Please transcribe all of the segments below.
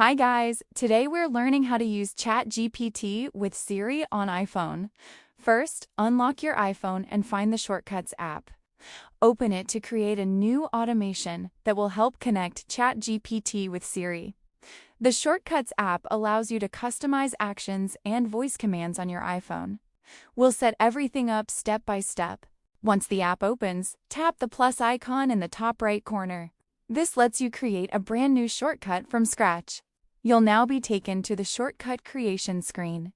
Hi guys, today we're learning how to use ChatGPT with Siri on iPhone. First, unlock your iPhone and find the Shortcuts app. Open it to create a new automation that will help connect ChatGPT with Siri. The Shortcuts app allows you to customize actions and voice commands on your iPhone. We'll set everything up step by step. Once the app opens, tap the plus icon in the top right corner. This lets you create a brand new shortcut from scratch. You'll now be taken to the shortcut creation screen.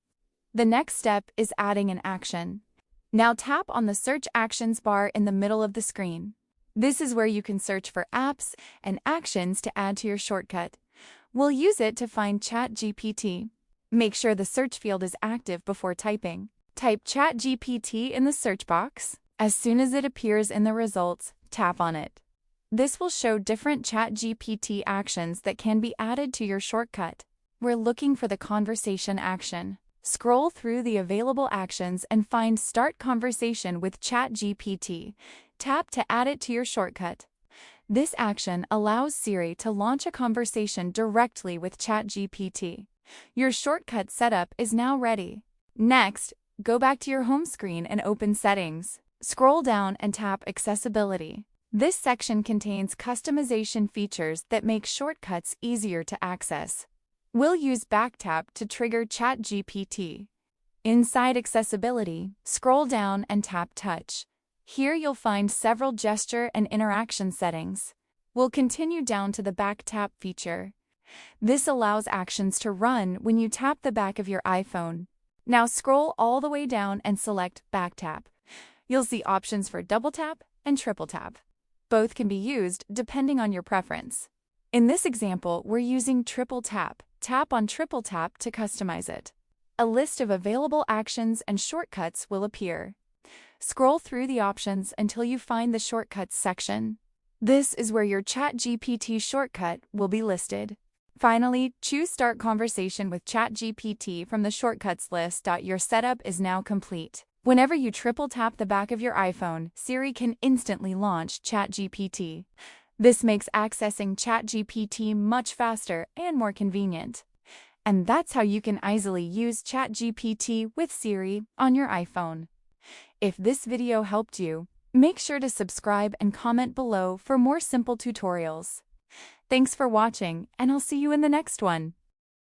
The next step is adding an action. Now tap on the Search Actions bar in the middle of the screen. This is where you can search for apps and actions to add to your shortcut. We'll use it to find ChatGPT. Make sure the search field is active before typing. Type ChatGPT in the search box. As soon as it appears in the results, tap on it. This will show different ChatGPT actions that can be added to your shortcut. We're looking for the conversation action. Scroll through the available actions and find Start Conversation with ChatGPT. Tap to add it to your shortcut. This action allows Siri to launch a conversation directly with ChatGPT. Your shortcut setup is now ready. Next, go back to your home screen and open Settings. Scroll down and tap Accessibility. This section contains customization features that make shortcuts easier to access. We'll use Backtap to trigger ChatGPT. Inside Accessibility, scroll down and tap Touch. Here you'll find several gesture and interaction settings. We'll continue down to the Backtap feature. This allows actions to run when you tap the back of your iPhone. Now scroll all the way down and select Backtap. You'll see options for double tap and triple tap. Both can be used depending on your preference. In this example, we're using triple tap. Tap on triple tap to customize it. A list of available actions and shortcuts will appear. Scroll through the options until you find the Shortcuts section. This is where your ChatGPT shortcut will be listed. Finally, choose Start Conversation with ChatGPT from the Shortcuts list. Your setup is now complete. Whenever you triple tap the back of your iPhone, Siri can instantly launch ChatGPT. This makes accessing ChatGPT much faster and more convenient. And that's how you can easily use ChatGPT with Siri on your iPhone. If this video helped you, make sure to subscribe and comment below for more simple tutorials. Thanks for watching, and I'll see you in the next one.